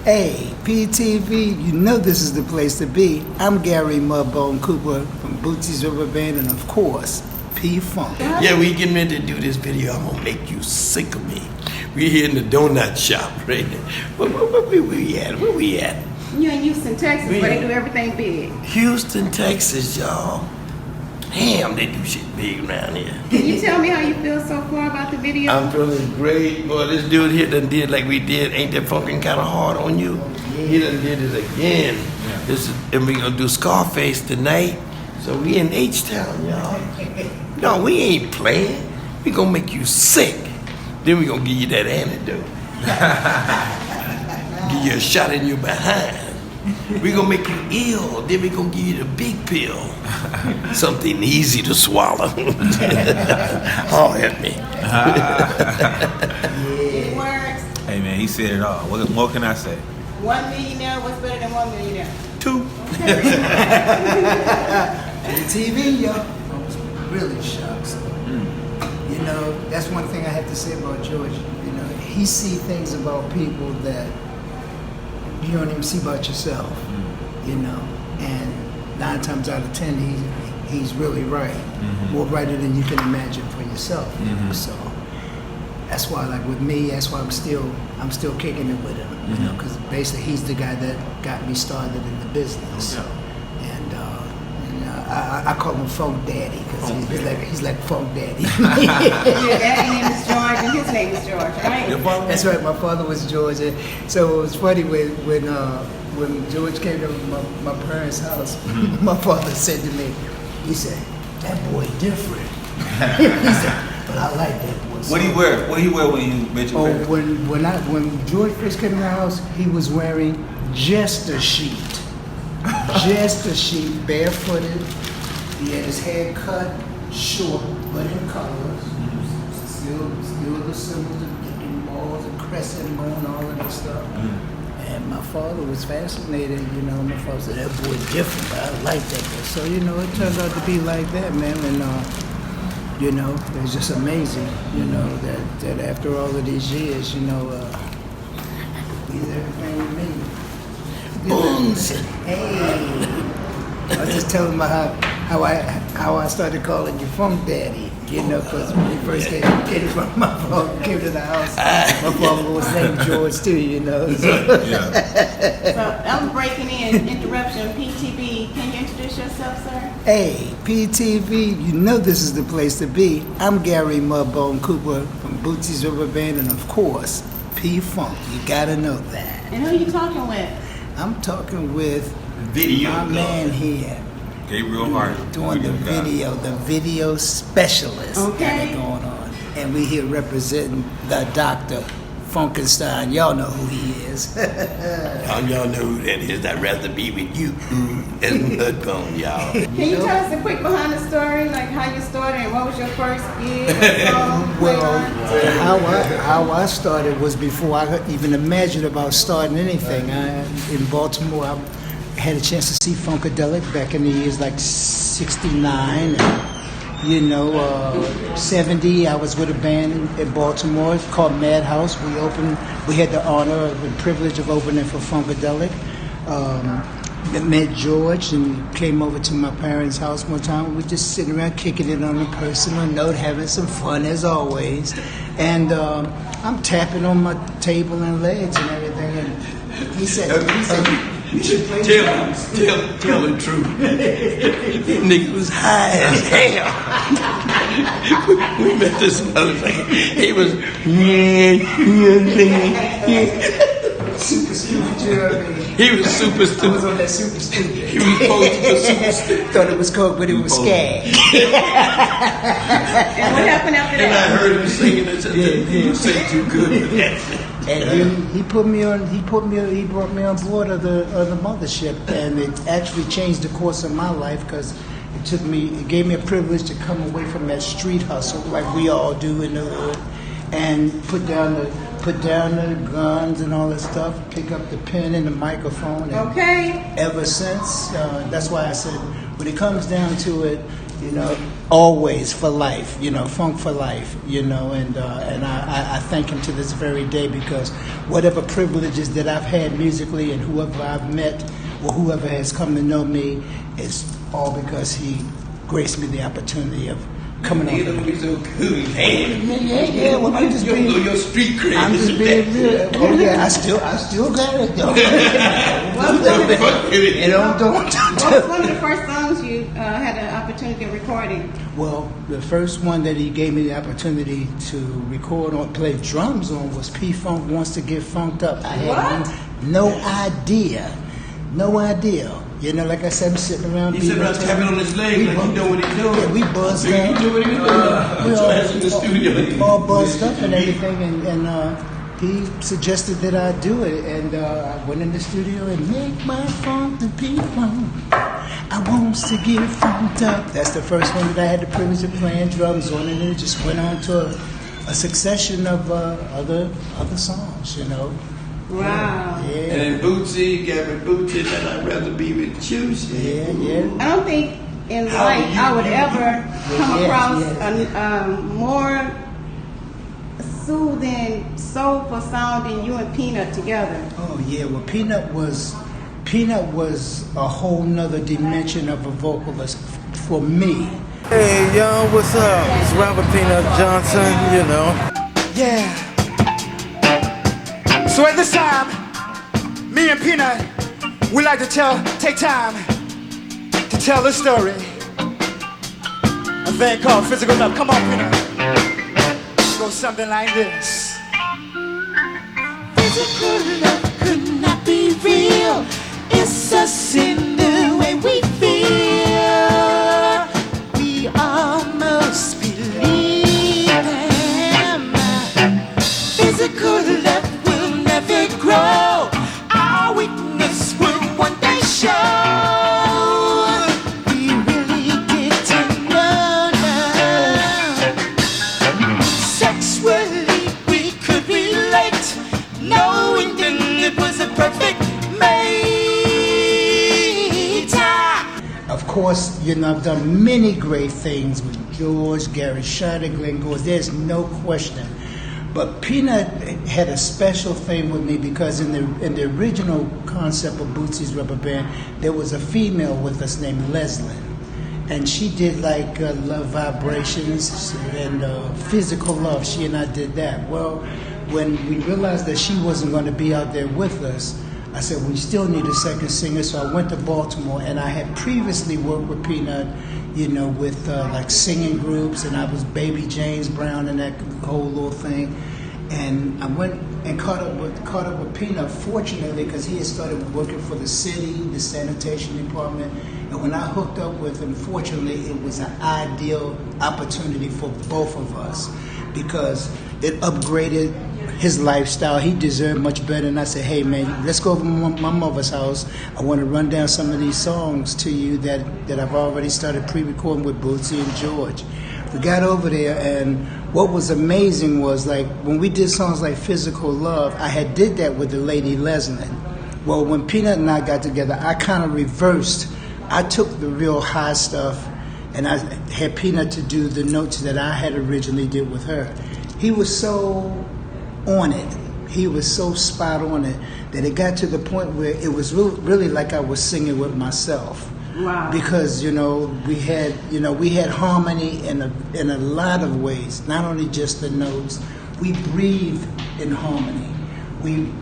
Hey, PTV, you know this is the place to be. I'm Gary Mudbone Cooper from Bootsie's Rubber Band and, of course, P-Funk. Yeah, we getting ready to do this video. I'm gonna make you sick of me. We here in the donut shop, right? Where we at? Where we at? You in Houston, Texas, where they do everything big. Houston, Texas, y'all. Damn, they do shit big around here. Can you tell me how you feel so far about the video? I'm feeling great. Boy, this dude here done did like we did. Ain't that fucking kind of hard on you? He done did it again. Yeah. And we gonna do Scarface tonight. So we in H-Town, y'all. No, we ain't playing. We gonna make you sick. Then we gonna give you that antidote. Give you a shot in your behind. We gonna make you ill. Then we gonna give you the big pill. Something easy to swallow. Oh, help me. It works. Hey man, he said it all. What more can I say? 1 millionaire, what's better than 1 millionaire? 2. PTV, yo, really shucks. You know, that's one thing I have to say about George. You know, he see things about people that you don't even see about yourself. You know, and 9 times out of 10, he's really right. More brighter than you can imagine for yourself. You know? So that's why, like with me, that's why I'm still kicking it with him. You know, because basically he's the guy that got me started in the business. And I call him Funk Daddy because he's like Funk Daddy. Your daddy name is George and his name is George, right? That's right. My father was George. And so it was funny when George came to my parents' house. My father said to me, he said, "That boy different." He said, "But I like that boy." What do you wear? What do you wear when you met your parents? When George first came to the house, he was wearing just a sheet. Just a sheet, barefooted. He had his hair cut short, but in colors. Still the symbols of balls and crescent moon, all of that stuff. And my father was fascinated, you know. My father said, "That boy's different, but I like that boy." So, you know, it turned out to be like that, man. And, you know, it was just amazing, you know, that after all of these years, you know, he's everything with me. Bones. Hey, I was just telling him how I started calling you Funk Daddy, you know, because when you first came to the house, my father was named George too, you know. So I'm breaking in, interruption, PTV. Can you introduce yourself, sir? Hey, PTV, you know this is the place to be. I'm Gary Mudbone Cooper from Bootsie's Rubber Band and, of course, P-Funk. You gotta know that. And who are you talking with? I'm talking with Video. my man here. Gabriel Hart. Doing the video specialist got it going on. And we here representing the Dr. Funkenstein. Y'all know who he is. Y'all know who that is. I'd rather be with you as Mudbone, y'all. Can you tell us a quick behind the story, like how you started and what was your first gig? How I started was before I even imagined about starting anything. In Baltimore, I had a chance to see Funkadelic back in the years like 69 and, you know, 70. I was with a band in Baltimore called Madhouse. We had the honor and privilege of opening for Funkadelic. Met George and came over to my parents' house one time. We were just sitting around kicking it on a personal note, having some fun as always. And I'm tapping on my table and legs and everything. And he said, "You should play drums." Tell the truth. Nigga was high as hell. We met this motherfucker. He was super stupid, you know what I mean? He was super I was stupid. on that super stupid. He was supposed to be super stupid. Thought it was coke, but it was skag. And what happened after And I that? heard him singing and said, "You sing too good." And he brought me on board of the mothership, and it actually changed the course of my life because it gave me a privilege to come away from that street hustle like we all do in the hood, and put down the guns and all that stuff, pick up the pen and the microphone. And ever since, that's why I said when it comes down to it, you know, always for life, funk for life, and I thank him to this very day because whatever privileges that I've had musically and whoever I've met or whoever has come to know me, it's all because he graced me the opportunity of coming on. Don't be so cool, man. Yeah. Well, I'm just being. Your street cred. I'm just being real. Oh yeah, I still got it though. What's one of the first songs you had an opportunity of recording? Well, the first one that he gave me the opportunity to record or play drums on was P-Funk Wants to Get Funked Up. I had no idea. Like I said, I'm sitting around. He's sitting around tapping on his leg like he know what he's doing. Yeah, we buzzed up. You know what he was doing? So that's in the studio. All buzzed up and everything, and he suggested that I do it, and I went in the studio and make my funk the P-Funk. I wants to get funked up. That's the first one that I had the privilege of playing drums on, and it just went on to a succession of other songs, Wow. Yeah. And then Bootsy, Gavin Bootsy, and I'd rather be with you. Yeah. I don't think in life I would ever come across a more soothing, soulful sound than you and Peanut together. Oh yeah, well Peanut was a whole nother dimension of a vocalist for me. Hey yo, what's up? It's Robert Peanut Johnson, Yeah. So at this time, me and Peanut, we like to take time to tell a story. A thing called physical love. Come on, Peanut. It goes something like this. Physical love could not be real. It's us in the way we feel. We almost believe him. Physical love will never grow. Our weakness will one day show. We really get to know now. Sexually we could relate, knowing that it was a perfect mate. Of course, I've done many great things with George, Gary Scheider, Glenn Gore. There's no question. But Peanut had a special thing with me because in the original concept of Bootsy's Rubber Band, there was a female with us named Leslie. And she did like Love Vibrations and Physical Love. She and I did that. Well, when we realized that she wasn't going to be out there with us, I said, we still need a second singer. So I went to Baltimore, and I had previously worked with Peanut, with like singing groups, and I was Baby James Brown and that whole little thing. And I went and caught up with Peanut, fortunately, because he had started working for the city, the sanitation department. And when I hooked up with him, fortunately, it was an ideal opportunity for both of us because it upgraded his lifestyle. He deserved much better. And I said, hey, man, let's go over to my mother's house. I want to run down some of these songs to you that I've already started pre-recording with Bootsy and George. We got over there, and what was amazing was, like, when we did songs like Physical Love, I had did that with the lady Leslie. Well, when Peanut and I got together, I kind of reversed. I took the real high stuff, and I had Peanut to do the notes that I had originally did with her. He was so on it. He was so spot on it that it got to the point where it was really like I was singing with myself. Wow. Because we had harmony in a lot of ways, not only just the notes. We breathed in harmony. We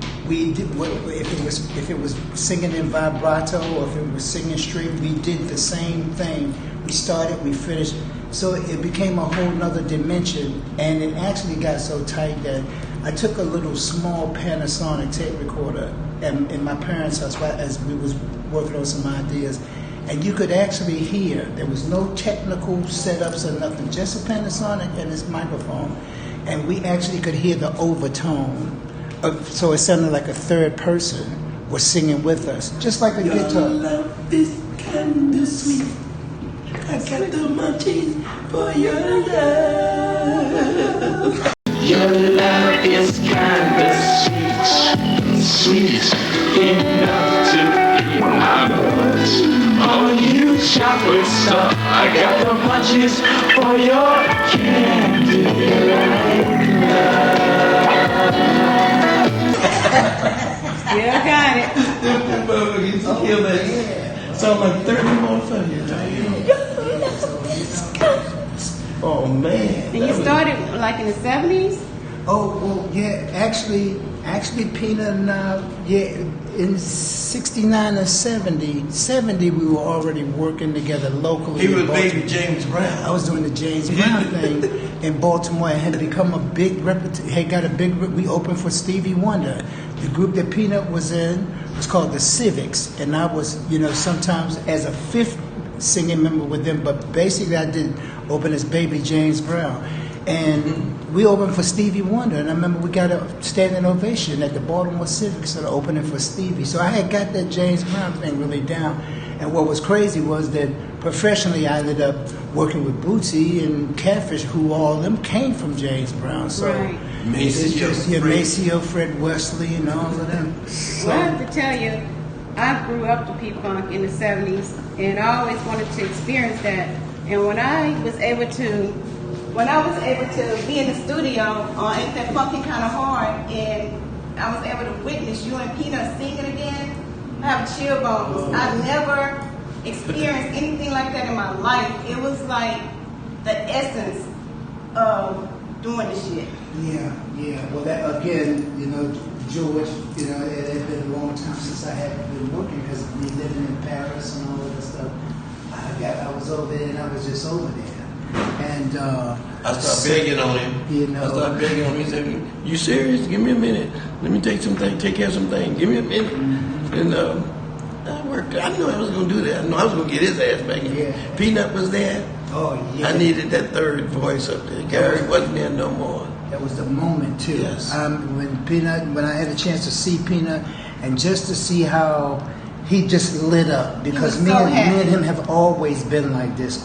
did, if it was singing in vibrato or if it was singing straight, we did the same thing. We started, we finished. So it became a whole nother dimension, and it actually got so tight that I took a little small Panasonic tape recorder in my parents' house as we was working on some ideas, and you could actually hear, there was no technical setups or nothing, just a Panasonic and this microphone, and we actually could hear the overtone. So it sounded like a third person was singing with us, just like a guitar. Your love is kind of sweet. I got the munchies for your love. Your love is kind of sweet enough to put on you. chocolate stuff. I got the punches for your candy. Still got it. Kill that. Sound like 30 motherfuckers. Oh man. And you started like in the 70s? Oh, well, yeah, actually, Peanut and in 69 or 70, we were already working together locally. He was in Baltimore. baby James Brown. I was doing the James Brown thing in Baltimore. I had become a big we opened for Stevie Wonder. The group that Peanut was in was called the Civics, and I was, sometimes as a fifth singing member with them, but basically I did open as baby James Brown. And we opened for Stevie Wonder, and I remember we got a standing ovation at the Baltimore Civic Center opening for Stevie. So I had got that James Brown thing really down. And what was crazy was that professionally I ended up working with Bootsy and Catfish, who all of them came from James Brown. So Right. Maceo, Fred Wesley, and all of them. So, Well, I have to tell you, I grew up to P-Funk in the 70s, and I always wanted to experience that. And when I was able to be in the studio on Ain't That Funkin' Kinda Hard, and I was able to witness you and Peanut singing again, I have chill bumps. I've never experienced anything like that in my life. It was like the essence of doing the shit. yeah. Well, that again, George, it had been a long time since I had been working because me living in Paris and all of that stuff. I was over there and I was just over there. And I started begging on him. I started begging on him. He said, "You serious? Give me a minute. Let me take care of something. Give me a minute." And I worked. I knew I was going to do that. I knew I was going to get his ass back in. Yeah. Peanut was there. oh yeah, I needed that third voice up there. Gary wasn't there no more. that was the moment too. Yes. When I had a chance to see Peanut, and just to see how he just lit up, because was me so and happy. him have always been like this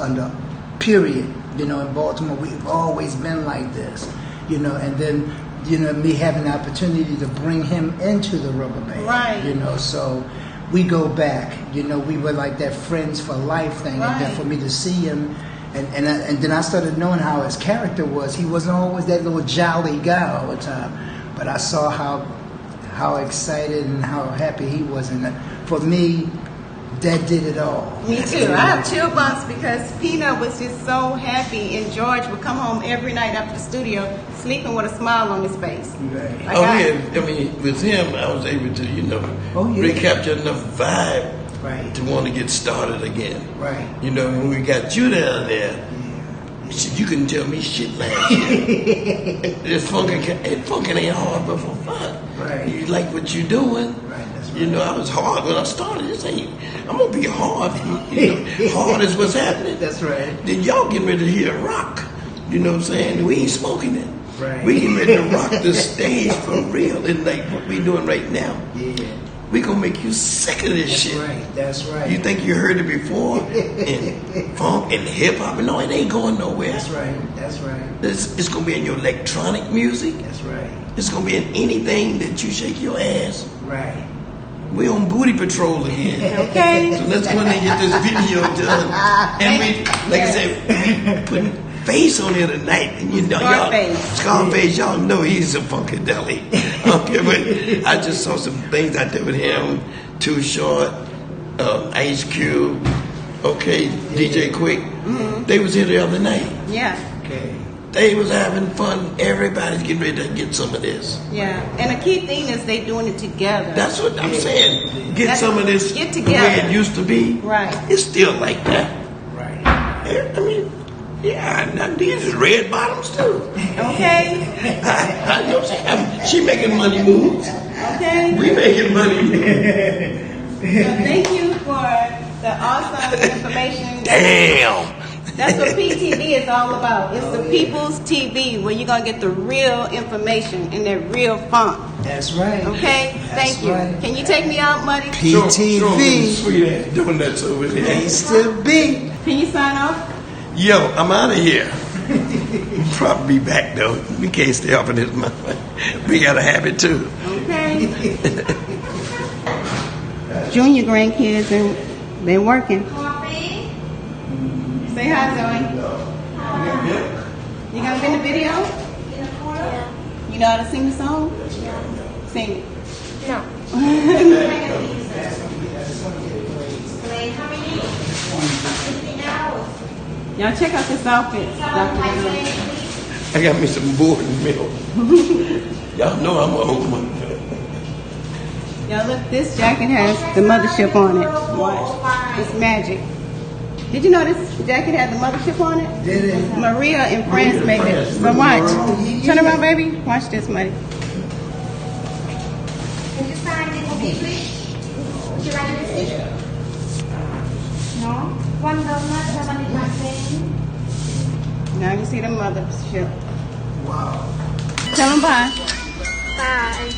period. In Baltimore, we've always been like this. And then me having the opportunity to bring him into the rubber band. Right. So we go back. We were like that friends for life thing. And then Right. for me to see him, and then I started knowing how his character was. He wasn't always that little jolly guy all the time, but I saw how excited and how happy he was, and for me, that did it all. Me too. I have chill bumps because Peanut was just so happy, and George would come home every night after the studio sleeping with a smile on his face. Right. Like With him, I was able to, recapture enough vibe Right. to want to get started again. Right. When we got you down there, you couldn't tell me shit last year. This funkin' ain't hard, but for fun. Right. You like what you doing. Right, that's right. I was hard when I started. I'm gonna be hard. Hard is what's happening. That's right. Then y'all getting ready to hear rock. You know what I'm saying? We ain't smoking it. Right. We getting ready to rock the stage for real. And like what we doing right now. Yeah. We gonna make you sick of this shit. That's right. You think you heard it before in funk and hip hop? No, it ain't going nowhere. That's right. It's gonna be in your electronic music. That's right. It's gonna be in anything that you shake your ass. Right. We on booty patrol again. Okay. So let's go in and get this video done. And we, like I said, we putting face on here tonight. And Scarface, y'all know he's a Funkadelic. Okay, but I just saw some things out there with him. Too Short, Ice Cube, DJ Quick. Mm-hmm. They was here the other night. Yeah. Okay. They was having fun. Everybody's getting ready to get some of this. Yeah. And the key thing is they doing it together. That's what I'm saying. Get some of this Get the together. way it used to be. Right. It's still like that. Right. These is red bottoms too. Okay. I know she making money moves. Okay. We making money moves. So thank you for the awesome information. Damn. That's what PTV is all about. It's the people's TV where you're going to get the real information and that real funk. That's right. Okay? That's Thank you. right. Can you take me out, Muddy? PTV. Sweet ass donuts over there. Used to be. Can you sign off? Yo, I'm out of here. We'll probably be back though. We can't stay up in this month. We got a habit too. Okay. Junior grandkids, and they're working. Say hi, Zoe. You gonna be in the video? You know how to sing the song? Sing it. No. Y'all check out this outfit. I got me some board and milk. Y'all know I'm an old one. Y'all look, this jacket has the mothership on it. Watch. It's magic. Did you know this jacket had the mothership on it? Did it? Maria in France made it. So watch. Turn around, baby. Watch this, Muddy. Can you sign this English? Would you like to see? No? One donut, somebody saying. Now you see the mothership. Wow. Tell them bye. Bye.